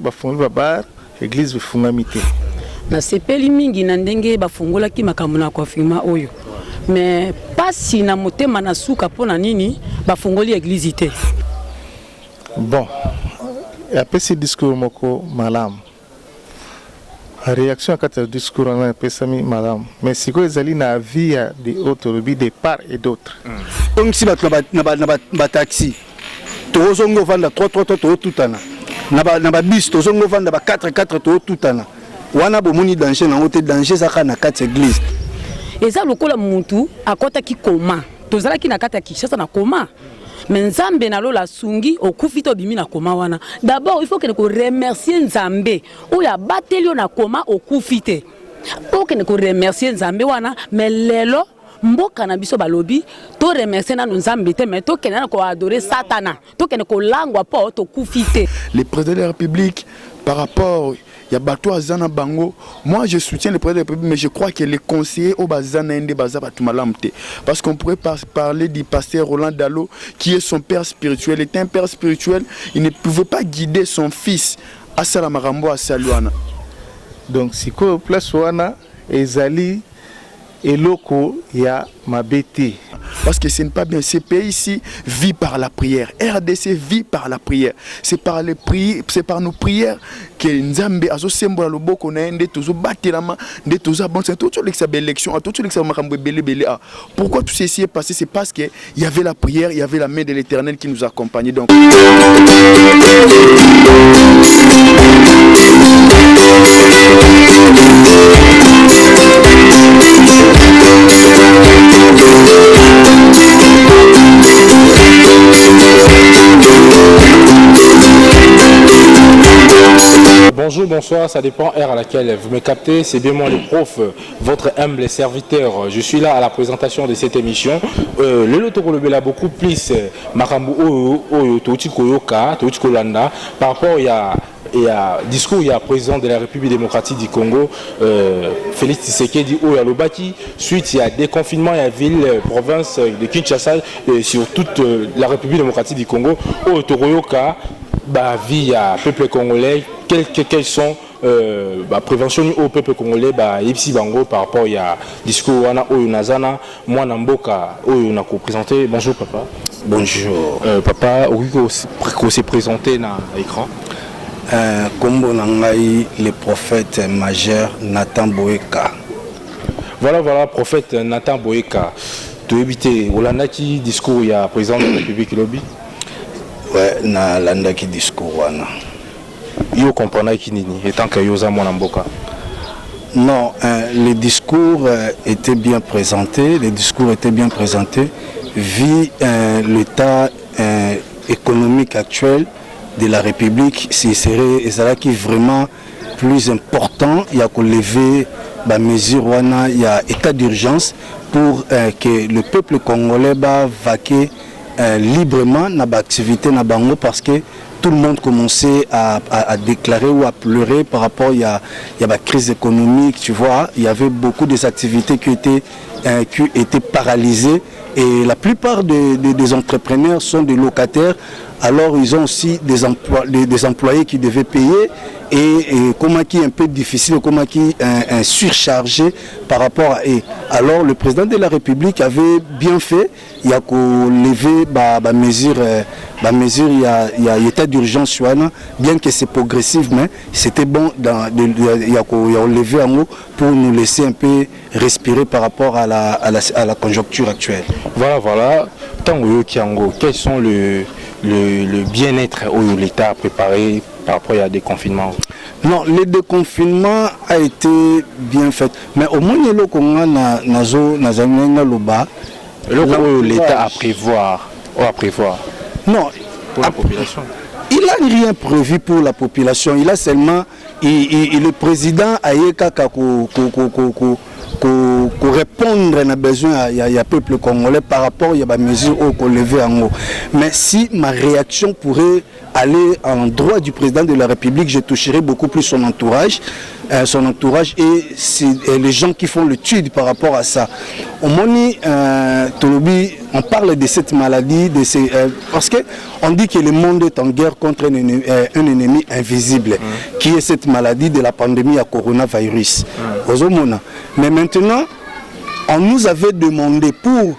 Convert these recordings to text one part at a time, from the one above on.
bafungoli bar église bifungami te. Na sepeli mingi na ndenge bafungola ki makambo na confinement oyo. Mais pas si na motema na suka pona nini bafungoli église te. Bon, après ce discours moko malam. La réaction à ce discours on a pesami madame. Mais si quoi ezali na vie de autres lobby de part et d'autre. Donc si na taxi. Tozongo vanda 3 to tutana. Na bis tozongo vanda ba 4 to tutana. Wana bomoni danger na hotel danger saka na 4 église. Eza lokola muntu akota ki koma. Tozala ki na kata ki sasa na koma. Mais Nzambe na lola sungi okufito bimi na koma wana. D'abord il faut que nous remercier Nzambe. O ya batelio na koma okufite. O que nous remercier Nzambe wana mais lelo mboka na biso balobi to remercier na Nzambe te mais to kenana ko adorer Satana. To kenana ko langwa po to kufite. Le président de la République par rapport il y a bateau à Zana Bango. Moi, je soutiens le président de la République, mais je crois que les conseillers au Bazana Ende Bazaba Tumalamte. Parce qu'on pourrait parler du pasteur Roland Dalo, qui est son père spirituel. Il était un père spirituel. Il ne pouvait pas guider son fils à Salamarambo, à Saluana. Donc, si quoi place Wana, Ezali, et loko, il y a ma bêtise. Parce que ce n'est pas bien. Ce pays ici vit par la prière. RDC vit par la prière. C'est par les prières, c'est par nos prières que Nzambe azo sembola loboko na ende tozo batelama de tozo bon c'est tout l'élection tout makambo belé. Pourquoi tout ceci est passé? C'est parce que il y avait la prière, il y avait la main de l'Éternel qui nous accompagnait. Donc Bonjour, bonsoir, ça dépend heure à laquelle vous me captez. C'est bien moi le prof, votre humble serviteur. Je suis là à la présentation de cette émission. Le Lotoro Bela beaucoup plus Makambu Oyo Touti Koyoka, Touti Kolanda. Par rapport il y a discours, il y a président de la République démocratique du Congo, Félix Tshisekedi Oyalobaki. Suite, il y a déconfinement, il y a ville, province de Kinshasa, sur toute la République démocratique du Congo. Toroyoka, via peuple congolais, quelles sont prévention au peuple congolais, Ipsi Bango par rapport il y a discours wana Oyo Nazana, moi Namboka Oyo Nako présenté. Bonjour papa. Bonjour. Papa, oui, qu'on s'est présenté dans l'écran. Kombo Nangai, le prophète majeur Nathan Boyeka. Voilà, prophète Nathan Boyeka. Tu éviter Olandaki discours il y a président de la République lobby. Ouais, na landaki discours wana. Yo comprenez qui nini étant que Yosa Mwanamboka. Non, le discours était bien présenté. Le discours était bien présenté. Vu l'état économique actuel de la République, c'est ça qui est vraiment plus important. Il y a qu'on lever la mesure, il y a état d'urgence pour que le peuple congolais va vaquer librement dans l'activité na bango parce que tout le monde commençait à déclarer ou à pleurer par rapport il y a la crise économique, tu vois, il y avait beaucoup des activités qui étaient paralysées et la plupart des entrepreneurs sont des locataires. Alors ils ont aussi des employés qui devaient payer et comment qui est un peu difficile, comment qui est surchargé par rapport à eux. Alors le président de la République avait bien fait, il y a qu'au lever la mesure, il y a état d'urgence, bien que c'est progressif, mais c'était bon, il y a qu'au lever en haut pour nous laisser un peu respirer par rapport à la conjoncture actuelle. Voilà. Tango Kiango, quels sont le bien-être où l'État a préparé par rapport à des confinements? Non, le déconfinement a été bien fait. Mais au moins, l'État a prévoir. Non, pour la population. Il n'a rien prévu pour la population. Il a seulement. Le président a pour répondre à besoin il y a peuple congolais par rapport à des mesures qu'on levait en haut. Mais si ma réaction pourrait aller en droit du président de la République, je toucherai beaucoup plus son entourage et les gens qui font l'étude par rapport à ça. Au Moni, on parle de cette maladie, parce qu'on dit que le monde est en guerre contre un ennemi invisible, qui est cette maladie de la pandémie à coronavirus. Mais maintenant, on nous avait demandé pour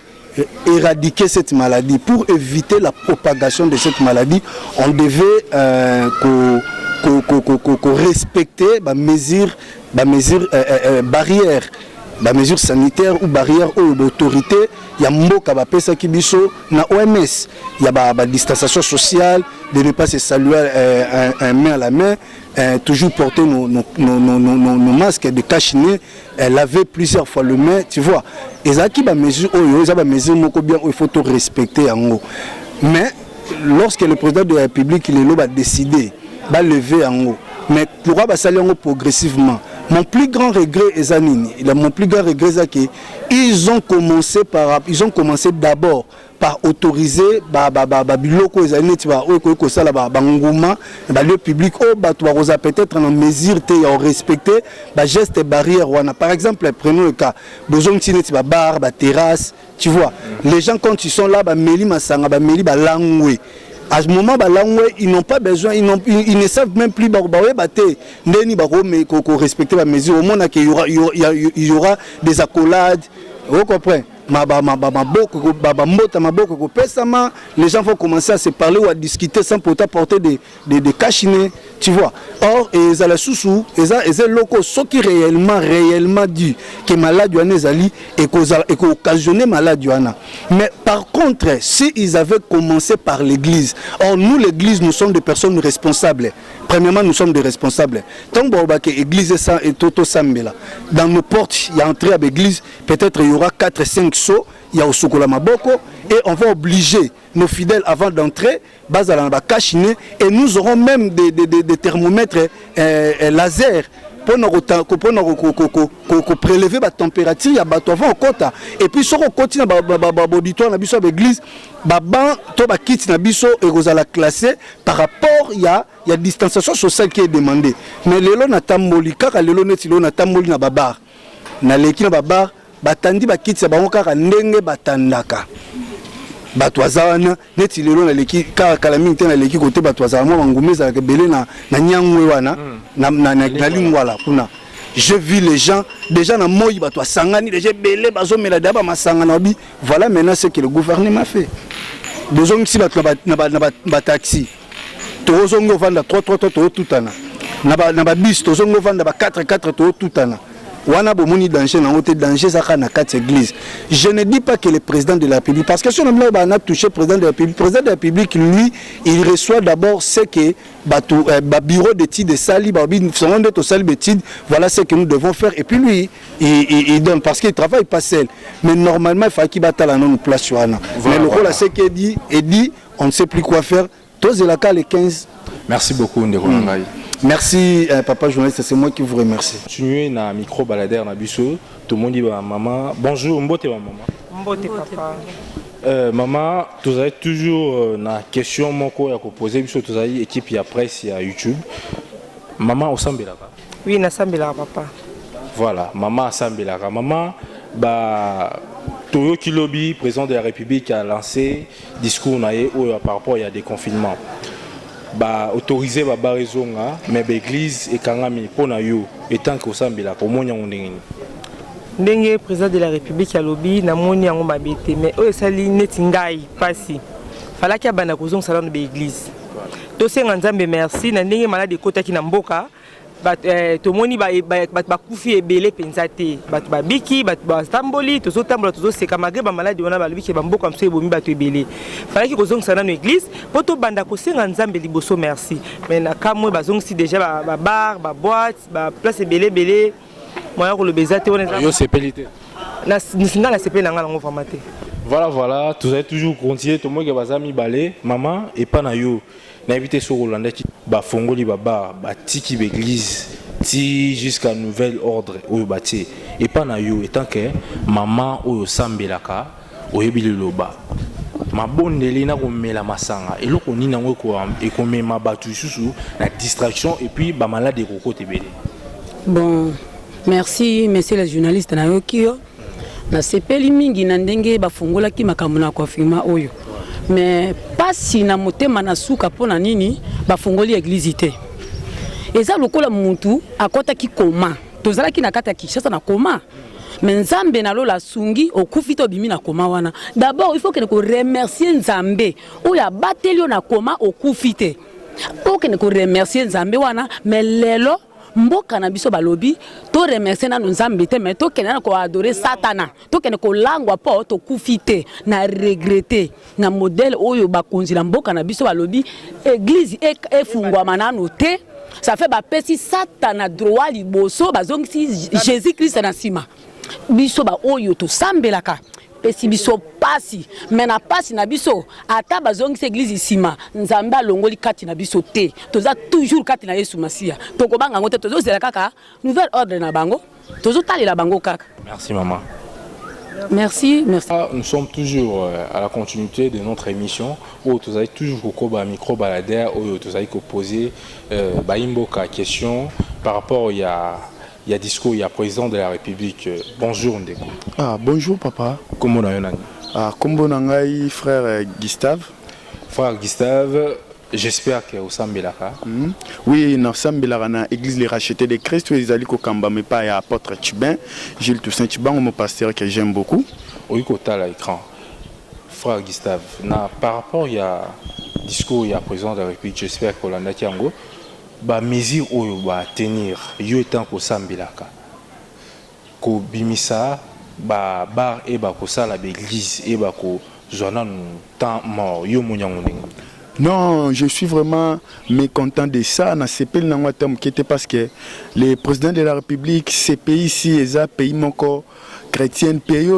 éradiquer cette maladie, pour éviter la propagation de cette maladie, on devait respecter barrières, mesures sanitaires ou barrières ou d'autorité. Il y a mboka bapesa kibiso na OMS. Il y a la distanciation sociale, de ne pas se saluer main à la main, toujours porter nos masques de cache-nez, laver plusieurs fois le main, tu vois. Et ça qui ba mesure bien il faut tout respecter en haut. Mais lorsque le président de la République a décidé de lever en haut, mais pourquoi saluer en haut progressivement? Mon plus grand regret est qu'ils ont commencé d'abord par autoriser biloko ezali ti ba ko sala nguma le public peut-être en mesure de respecter gestes barrières wana. Par exemple, prenons le cas besoin ti ba bar ba terrasse, tu vois, les gens quand ils sont là meli masanga meli langwe. À ce moment, ils n'ont pas besoin, ils ne savent même plus respecter la mesure. Au moment où il y aura des accolades, vous comprenez? Les gens vont commencer à se parler ou à discuter sans pourtant porter des cachinets, tu vois. Or, ils ont la sous locaux, ce qui réellement dit que maladie est occasionnée maladie. Mais par contre, s'ils avaient commencé par l'église, or nous l'église, nous sommes des personnes responsables. Premièrement, nous sommes des responsables. Tant que l'église est Toto Sambela, dans nos portes, il y a entrée à l'église, peut-être il y aura 4-5 sauts, il y a au Sokola Maboko, et on va obliger nos fidèles avant d'entrer, et nous aurons même des thermomètres laser pour prélever la température, il y a avant quota. Et puis, si on continue à l'auditoire de l'église, la classé par rapport, il y a distanciation sociale qui est demandée. Mais les lois n'attamboli, car les lois n'attamboli na babar. Na leki na babar, batandi bakiti ya bango kaka ndenge batandaka. Batwazana, neti lelo na leki kaka kalami te na leki côté batwazana mo ngumeza ke belé na nyangwe wana na lingwala kuna. Je vis les gens déjà na moyi batwa sangani déjà belé bazo mela daba masangana bi. Voilà maintenant ce que le gouvernement fait. Besoin si na taxi. Tozongo vanda 3 to tutana. Na bis tozongo vanda 4 to tutana. Wana bomoni danger na côté danger ça na quatre églises. Je ne dis pas que le président de la République, parce que si on a touché le président de la République, lui, il reçoit d'abord ce que bureau d'études de Sali, voilà ce que nous devons faire. Et puis lui, il donne, parce qu'il travaille pas seul. Mais normalement, il faut qu'il batte la non place sur Anna. Mais le rôle, c'est qu'il dit, on ne sait plus quoi faire. Tous les cas, les 15. Merci beaucoup, Ndeko Nangai. Merci, papa journaliste, c'est moi qui vous remercie. Continuez na micro baladeur na biso, tout le monde dit maman. Bonjour, mbote maman. Mbote papa. Maman, tu as toujours na question moko ya ko poser biso tu as équipe ya presse ya YouTube. Maman au sambelaka. Oui, na sambelaka papa. Voilà, maman sambelaka. Maman Toyo Kilobi, président de la République, a lancé discours naé par rapport à des confinements. Autorisé barizonga mais l'église et kangami pona yo etant que osambela ko monya ndenge ndenge président de la République a lobby na moni yango mabete mais o esali neti ngai pasi falaki abana kozonga sala no l'église to senga nzambe merci na ndenge malade kotaki na mboka to moni bakufi ebele penza te bato babiki bato batamboli tozotambola tozoseka malgré bamaladi wana balobiki bamboka mosusu ebomi bato ebele falaki kozongisa nano église mpo tobanda kosenga nzambe liboso merci mais na kamwe bazongisi déjà babar baboîte baplace ebele moya koloba eza te wana yo sepeli te nga na sepeli na nga nango vraimen te. Voilà, tu as toujours continué tout le monde baza mibale maman et pas na yo na éviter sur Hollande qui fongoli baba tiki l'église ti jusqu'à nouvel ordre au bâti et pas na yo étant que maman au sambelaka au ebili loba mabondeli na komela masanga eloko nini nango ekomema bato lisusu na distraction et puis bamalade ekokote ebele. Bon, merci messieurs les journalistes na yoki yo na sepeli mingi na ndenge bafungolaki makambo na konfirma oyo, mais pasi na motema na suka pona nini bafungoli église te. Eza lokola muntu akotaki koma tozalaki na kata Kinshasa na koma, mais Nzambe na lola sungi okufi to bimi na koma wana. D'abord il faut que nous remercier Nzambe oyo abatelio na koma okufi te. Pour que nous remercier Nzambe wana, mais lelo mboka na biso balobi to remercier na Nzambe te, mais to kena ko adorer Satana, to kena ko langwa po to kufite na regretter na modèle oyo bakonzi la mboka na biso balobi église efungwa manano te. Ça fait ba pesi Satana droit liboso bazongisi Jésus Christ na sima biso ba oyo to sambelaka pesi biso pasi, mais na pasi na biso ata bazongisi église sima Nzambe alongoli kati na biso te, toza toujours kati na Yesu Masia tokobanga ngote tozo zela kaka nouvel ordre na bango tozo talela bango kaka. Merci maman. Merci, merci. Nous sommes toujours à la continuité de notre émission où vous avez toujours un micro baladeur où vous avez posé une question par rapport il y a discours, il y a président de la République. Bonjour Ndeko. Ah bonjour papa. Comment on a Ah kombo nangai frère Gustave. Frère Gustave, j'espère que vous savez là. Oui, nous sommes dans l'église Les Rachetés de Christ, où ils allaient au Kamba, mais pas à apôtre Tchibin, Gilles Toussaint Tchiban, mon pasteur que j'aime beaucoup. Oui, côté à l'écran. Frère Gustave, par rapport il y a discours, il y a président de la République, j'espère que l'on a tiango, bah mesure où il va tenir, il est temps pour Sambilaka, ko bimisa, bah bar et bah ko sala l'église et bah ko journal temps mort, yo munyanguning. Non, je suis vraiment mécontent de ça. Dans ces pays, parce que le président de la République, ces pays ici, les pays chrétiens, pays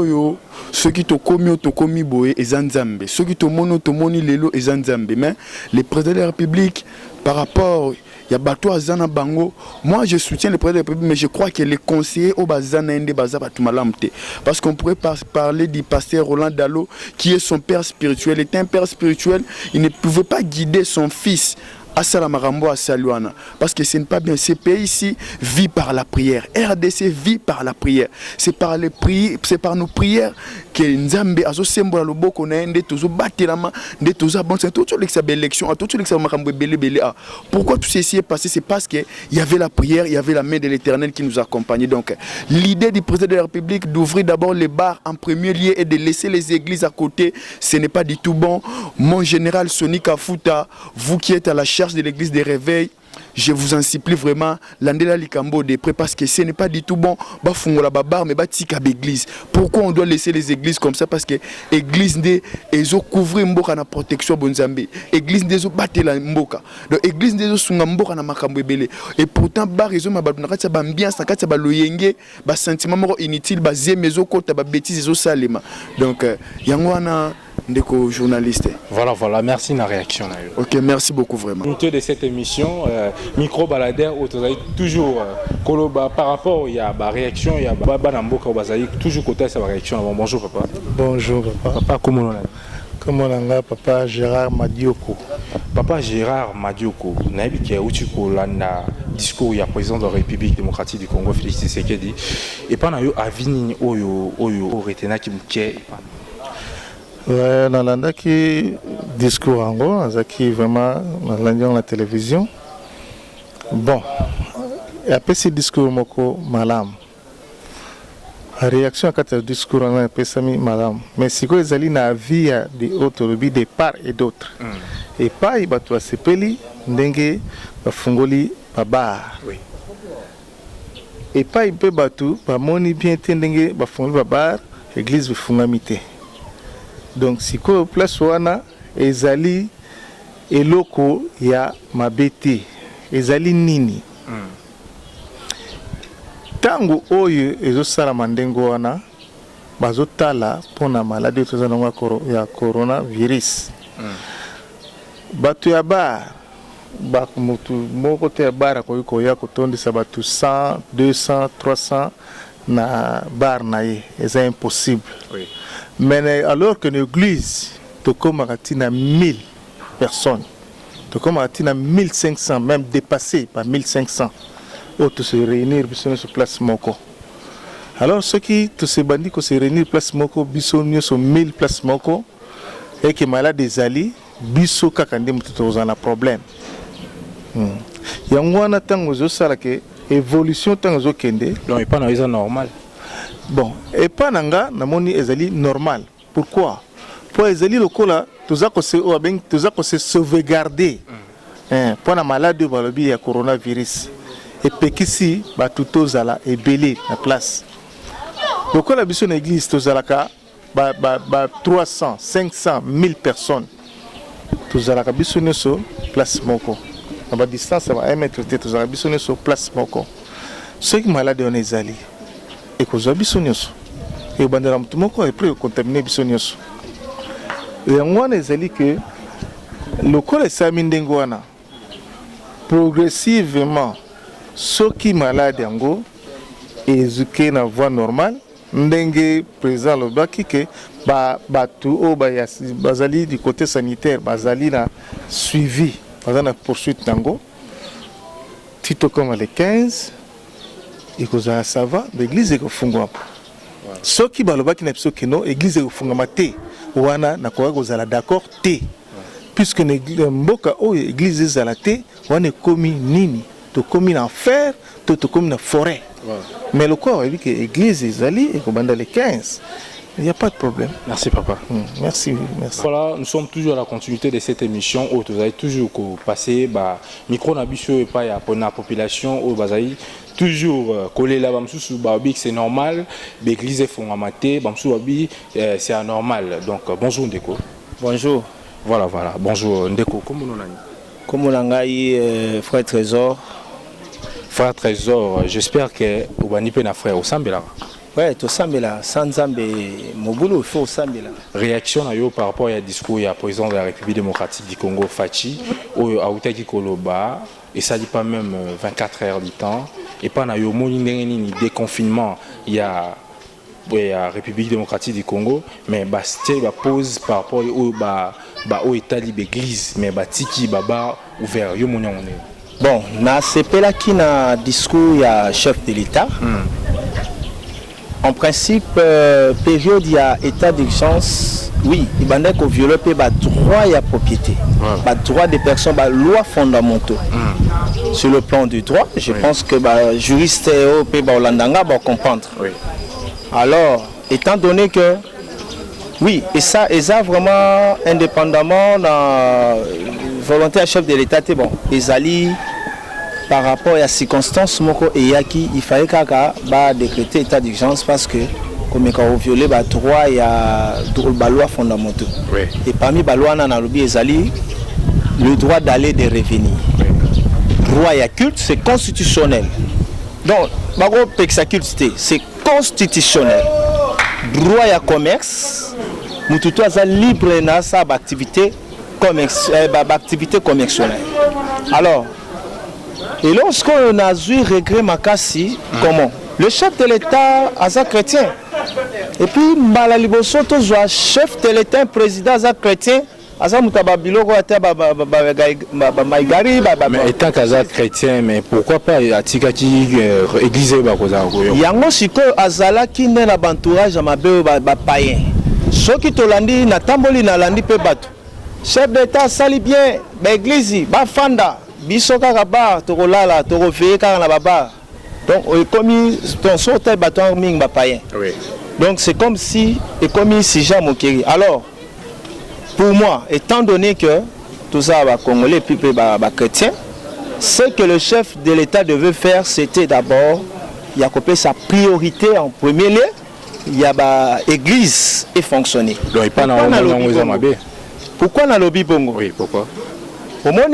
ceux qui ont commis boé et Zanzambe, ceux qui ont moni lelo et Zanzambe. Mais le président de la République, par rapport il y a bateau à Zana Bango. Moi, je soutiens le président de la République, mais je crois que les conseillers au Bazana Ende Baza Batumalamte. Parce qu'on pourrait parler du pasteur Roland Dalo, qui est son père spirituel. Il était un père spirituel. Il ne pouvait pas guider son fils à Salamarambo, à Saluana. Parce que ce n'est pas bien. Ces pays ici vivent par la prière. RDC vit par la prière. C'est par les prières, c'est par nos prières que Nzambe a sembo le boko na ende tozo batelama de tozo bon c'est tout l'élection tout makambo belé. Pourquoi tout ceci est passé? C'est parce que il y avait la prière, il y avait la main de l'Éternel qui nous accompagnait. Donc l'idée du président de la République d'ouvrir d'abord les bars en premier lieu et de laisser les églises à côté, ce n'est pas du tout bon. Mon général Sonic Afuta, vous qui êtes à la charge de l'église des réveils, je vous en supplie vraiment, l'andela likambo de près parce que ce n'est pas du tout bon. Bafungola babar mais batika l'église. Pourquoi on doit laisser les églises comme ça? Parce que l'église des ezo couvrir mboka na protection bonzambe. Église des ezo batela mboka. Donc église des ezo sunga mboka na makambo ebele. Et pourtant bar ezo mabatu na kati ba ambiance na kati ba loyenge, ba sentiment moko inutile, ba zeme ezo kota ba bêtises ezo salema. Donc yango wana ndeko journaliste. Voilà, merci de la réaction. Ok, merci beaucoup vraiment. De cette émission, micro baladeur, toujours par rapport il y a la réaction, il y a toujours côté sa réaction. Bonjour papa. Bonjour papa. Papa comment on a? Comment on a papa Gérard Madioko. Papa Gérard Madioko, naïbi qui a eu un discours il y a président de la République démocratique du Congo Félix Tshisekedi et pendant yo avini oyo retena ki mke. Ouais, nalandaki discours ango, nazaki vraiment nalandion la télévision. Bon, et après ce discours moko malam. La réaction à ce discours ango après sami malam. Mais si quoi ezali na vie de autres de part et d'autre. Et pas ibatu asepeli ndenge bafungoli babar. Oui. Et pas ipe batu ba moni bien ndenge bafungoli babar, église bifungamite. Donc si quoi place wana ezali eloko ya mabete ezali nini tango oyo ezosala mandengo wana bazotala pona maladie tozana ya coronavirus batu ya bar bamutu moko te ya bar ko ya kotondisa batu 100 200 300 na bar na ye c'est impossible. Oui. Mais alors que l'église, tokoma katina 1000 personnes. Tokoma katina 1500, même dépassé par 1500. Oh, tous se réunir sur place moko. Alors ceux qui tous ces bandits qui se réunir place moko, bisonio sur 1000 places moko, et qui malade des alliés, biso kakande mututo un problème. Yangwana tango zo sala ke évolution tango zo kende. Donc pas dans normal. Bon, et pas nanga namoni ezali normal. Pourquoi? Pour ezali lokola tozako se sauvegarder. Pour la maladie balobi ya coronavirus. Et pekisi ba tuto zala ebele na place. Lokola biso na église tozalaka ba 300, 500, 1000 personnes. Tozalaka biso neso place moko. À la distance, à 1 mètre, tu as besoin sur place. Ceux qui sont malades, on est allés. Et que vous avez besoin de ça. Et vous avez besoin de ça. Contaminé besoin de ça. Et on est allés que le corps est samindengwana. Progressivement, ceux qui sont malades, éduqués dans la voie normale, ndenge présent le baki que tout bazali du côté sanitaire, bazali na suivi. Dans la poursuite Tango, Tito comme les 15, et que ça va, l'église est au fond. Ceux qui balobent qui n'ont pas non, l'église est au fond. Wana na quoi vous allez d'accord té, puisque mboka oh l'église est à la té, on est commis nini, to commis en fer, to commis en forêt. Mais le quoi il dit que l'église est allée et qu'on bande les 15. Il n'y a pas de problème. Merci papa. Merci, merci. Voilà, nous sommes toujours à la continuité de cette émission où vous avez toujours passé micro nabiso et pas pour la population où vous avez toujours collé là c'est normal, l'église est fondamentée, c'est anormal. Donc bonjour Ndeko. Bonjour. Voilà. Bonjour Ndeko. Comment on a frère Trésor. Frère Trésor, j'espère que vous avez un frère au Sambela. Ouais, tout ça, mais là, sans Zambé, mon boulot, il faut ça, mais là. Réaction par rapport au discours du président de la République démocratique du Congo, Fachi, où Aoutaki Koloba, et ça dit pas même 24 heures du temps, et pas na yo ni déconfinement, il y a la République démocratique du Congo, mais Bastille pose par rapport au état de l'église, mais Tiki Baba ouvert, yo mon bon, na CP là qui na discours il y a chef de l'État. En principe, période il y a état d'urgence, oui, il y a des violents droit et propriété, droit des personnes, loi fondamentaux. Sur le plan du droit, je pense que les juristes vont comprendre. Oui. Alors, étant donné que, oui, et ça vraiment indépendamment de la volonté à chef de l'État, c'est bon, ils allaient par rapport à la circonstance il fallait décréter état d'urgence parce que comme il a violé le droit et la loi fondamentale. Oui. Et parmi les lois, le droit d'aller et de revenir. Droit et culte, c'est constitutionnel. Donc, c'est constitutionnel. Droit et commerce, nous tout libre dans sa activité commerciale. Alors, et lorsqu'on a eu regret Makassi, comment? Le chef de l'État a chrétien. Et puis, Malaliboso, chef de l'État, président chrétien, mais étant qu'Azak chrétien, mais pourquoi pas Atikati église Yango siko azala qui n'est l'entourage à ma païen. Ceux qui te l'andi na tamboli na landi pe bato. Chef d'État sali bien, l'église, fanda. Bisoka kaba tokolala tokofeye kaka na baba. Donc commis ton sauté bâton ming païen. Oui. Donc c'est comme si et comme si Jean Mokeri. Alors pour moi, étant donné que tout ça va congolais puis chrétien, ce que le chef de l'État devait faire, c'était d'abord il y a coupé sa priorité en premier lieu, il y a l'église et fonctionner. Donc il pas pourquoi na lobby bongo? Oui, pourquoi? Pour moi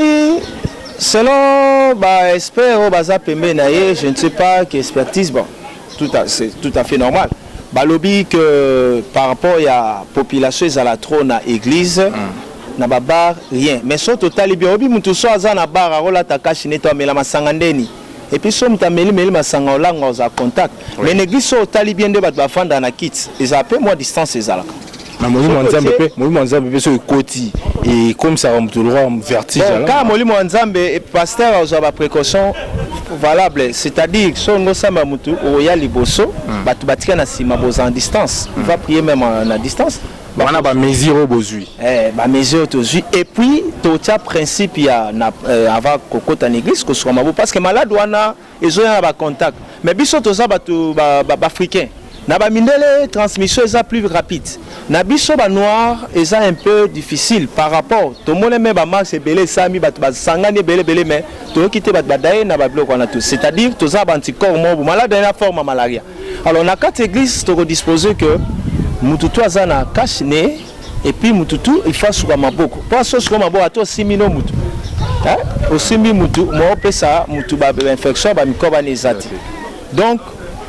selon expert je ne sais pas qu'expertise, bon, c'est tout à fait normal. Lobby que par rapport à la population à la trône à l'église, n'a pas rien. Mais sur total, il y a bar mais la masangandeni. Et puis si tu as contact. Mais l'église sur talibien de battre dans la kit, ils appellent moi distance. Molimo Nzambe sur le côté et comme ça on te droit vertige. Quand Molimo Nzambe et pasteur a une précaution valable, c'est-à-dire si on a mutu ou ya liboso, batu batika na sima boza en distance. Il va prier même en distance. On a ba mesure au bozui. Ba mesure tozui et puis totia principe ya na avant kokota en église ko soit mabo parce que malade wana ezo ya ba contact. Mais biso toza batu ba africain. Na ba mindele transmission est plus rapide. Na biso ba noir est un peu difficile par rapport. To mone me ba max belé sami ba sangani belé mais to quitter ba daye na ba bloc wana tout. C'est-à-dire toza ba anticorps mo malade na forme malaria. Alors na quatre églises to disposer que mututu azana cache né et puis mututu il faut sur maboko. Pas sur maboko à toi 6 millions mutu. Hein? Au 6 000 mutu mo pesa mutu ba infection ba mikoba nezati. Donc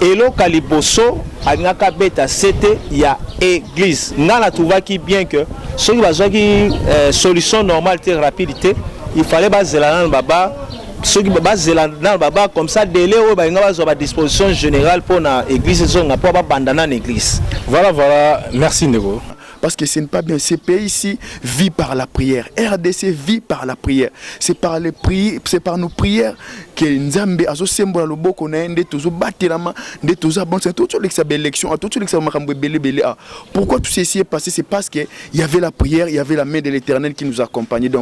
elo kaliboso angaka beta c'était ya église ngala trouvaki bien que ceux qui bazaki solution normale et rapidité il fallait bazela na baba ceux qui bazela na baba comme ça délai o ba ngaba zo ba disposition générale pour na église zo nga pour ba bandana na église. Voilà merci Nego. Parce que ce n'est pas bien. Ce pays ici vit par la prière. RDC vit par la prière. C'est par nos prières que Nzambe azo sembola loboko na ende tozo batelama de tozo bon c'est tout l'ex élection tout l'ex makambo belé. Pourquoi tout ceci est passé? C'est parce que il y avait la prière, il y avait la main de l'Éternel qui nous accompagnait. Donc